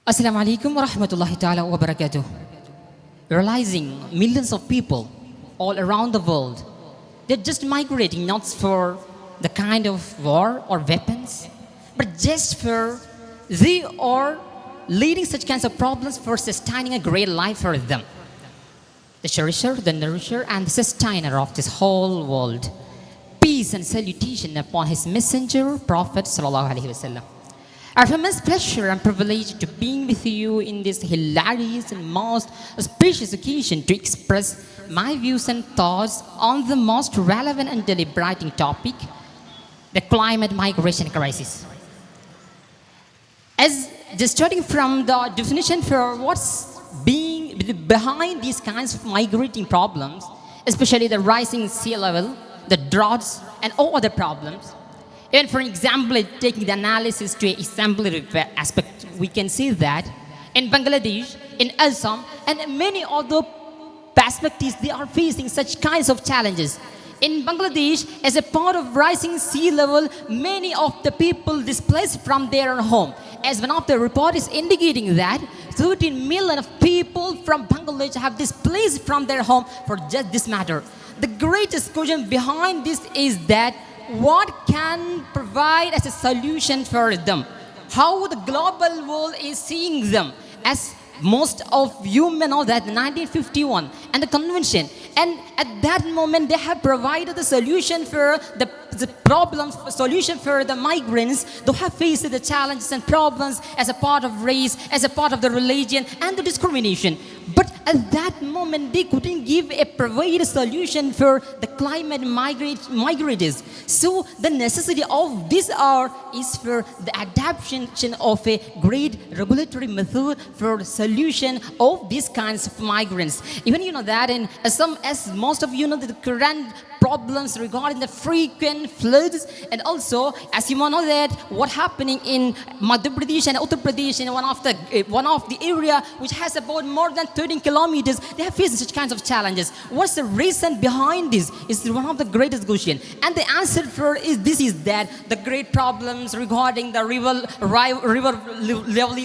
Assalamu alaikum wa rahmatullahi ta'ala wa barakatuh. Realizing millions of people all around the world, they're just migrating not for the kind of war or weapons, but just for they are leading such kinds of problems for sustaining a great life for them. The cherisher, the nourisher, and the sustainer of this whole world. Peace and salutation upon his messenger, Prophet Sallallahu Alaihi Wasallam. I have immense pleasure and privilege to being with you in this hilarious and most auspicious occasion to express my views and thoughts on the most relevant and deliberating topic, the climate migration crisis. As just starting from the definition for what's being behind these kinds of migrating problems, especially the rising sea level, the droughts, and all other problems. And for example, taking the analysis to a exemplary aspect, we can see that in Bangladesh, in Assam, and many other perspectives, they are facing such kinds of challenges. In Bangladesh, as a part of rising sea level, many of the people displaced from their home. As one of the report is indicating that 13 million of people from Bangladesh have displaced from their home for just this matter. The greatest question behind this is that what can provide as a solution for them? How the global world is seeing them? As most of you may know that 1951 and the convention, and at that moment they have provided the solution for the problems, solution for the migrants who have faced the challenges and problems as a part of race, as a part of the religion and the discrimination. But at that moment they couldn't give a provided solution for the climate migrators. So the necessity of this hour is for the adaptation of a great regulatory method for the solution of these kinds of migrants. Even you know that in some, as most of you know, the current problems regarding the frequent floods, and also as you know that what happening in Madhya Pradesh and Uttar Pradesh, in one of the area which has about more than 13 kilometers, they have faced such kinds of challenges. What's the reason behind this? Is one of the greatest question, and the answer for is that the great problems regarding the river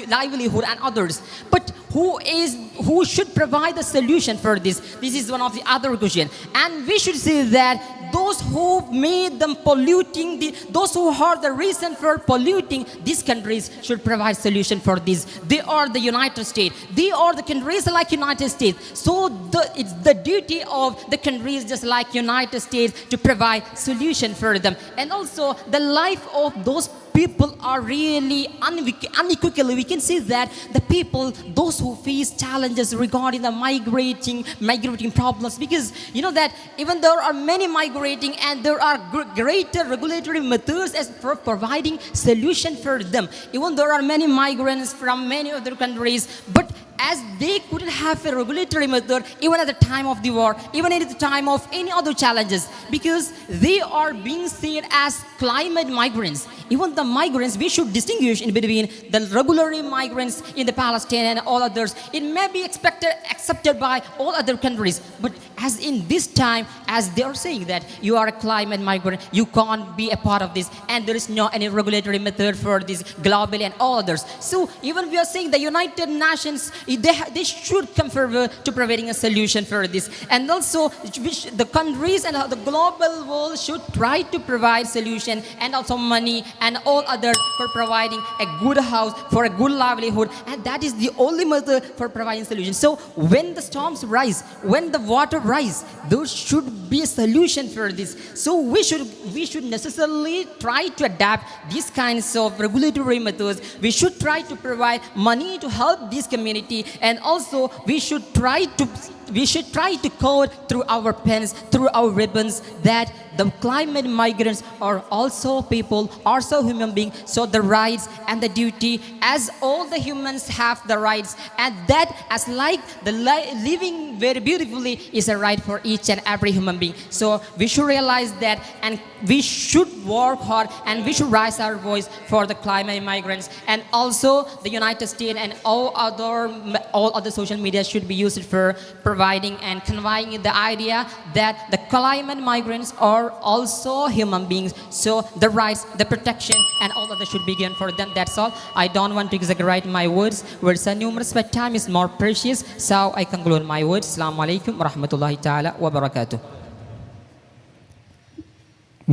livelihood and others. But who should provide the solution for this? This is one of the other question, and we should say that those who made them polluting, those who are the reason for polluting these countries should provide solution for this. They are the United States. They are the countries like United States. So it's the duty of the countries just like United States to provide solution for them. And also the life of those people are really unequivocally, we can see that the people, those who face challenges regarding the migrating problems, because you know that even there are many migrating and there are greater regulatory methods as for providing solution for them. Even there are many migrants from many other countries, but as they couldn't have a regulatory method even at the time of the war, even at the time of any other challenges, because they are being seen as climate migrants. Even the migrants, we should distinguish in between the regular migrants in the Palestine and all others. It may be accepted by all other countries, but as in this time, as they are saying that you are a climate migrant, you can't be a part of this, and there is no any regulatory method for this globally and all others. So even we are saying the United Nations, they should come forward to providing a solution for this, and also the countries and the global world should try to provide solution and also money and all others for providing a good house, for a good livelihood, and that is the only method for providing solution. So when the storms rise, when the water rise, there should be a solution for this. So we should necessarily try to adapt these kinds of regulatory methods. We should try to provide money to help this community, and also we should try to code through our pens, through our ribbons, that the climate migrants are also people, also human beings. So the rights and the duty, as all the humans have the rights, and that as like the living very beautifully is a right for each and every human being. So we should realize that, and we should work hard, and we should raise our voice for the climate migrants. And also the United States and all other social media should be used for providing and conveying the idea that the climate migrants are also human beings. So the rights, the protection, and all of that should be given for them. That's all. I don't want to exaggerate write my words. Words are numerous, but time is more precious. So I conclude my words. Assalamu alaikum wa rahmatullahi ta'ala wa barakatuh.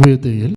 വേദിയിൽ